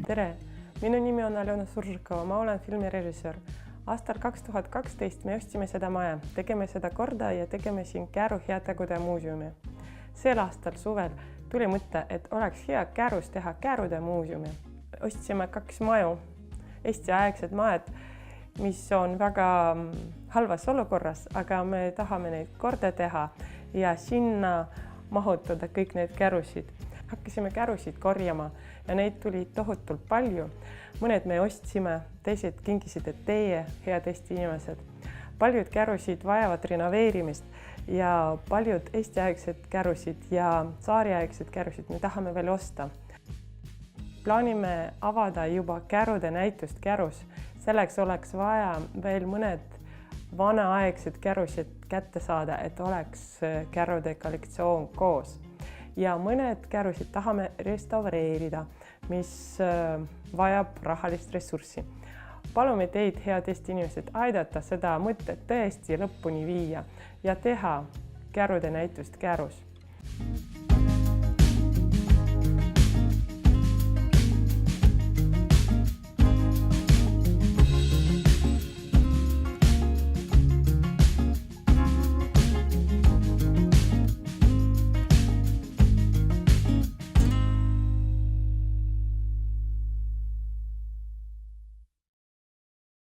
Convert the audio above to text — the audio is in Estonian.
Tere! Minu nimi on Aljona Suržikova, ma olen filmirežissöör. Aastal 2012 me ostsime seda maja, tegime seda korda ja tegime siin Käru heategude muuseumi. Sel aastal suvel tuli mõte, et oleks hea Kärus teha Kärude muuseumi. Ostsime 2 maju, Eesti-aegsed majad, mis on väga halvas olukorras, aga me tahame neid korda teha ja sinna mahutada kõik need kärusid. Hakkasime kärusid korjama ja neid tuli tohutult palju. Mõned me ostsime, teised kingisid, et teie, head Eesti inimesed. Paljud kärusid vajavad renoveerimist ja paljud Eesti-aegsed kärusid ja saariaegsed kärusid me tahame veel osta. Plaanime avada juba Kärude näitust Kärus. Selleks oleks vaja veel mõned vanaaegsed kärusid kätte saada, et oleks Kärude kollektsioon koos. Ja mõned kärusid tahame restaureerida, mis vajab rahalist ressurssi. Palume teid, head Eesti inimesed, aidata seda mõtet tõesti lõpuni viia ja teha Kärude näitust Kärus.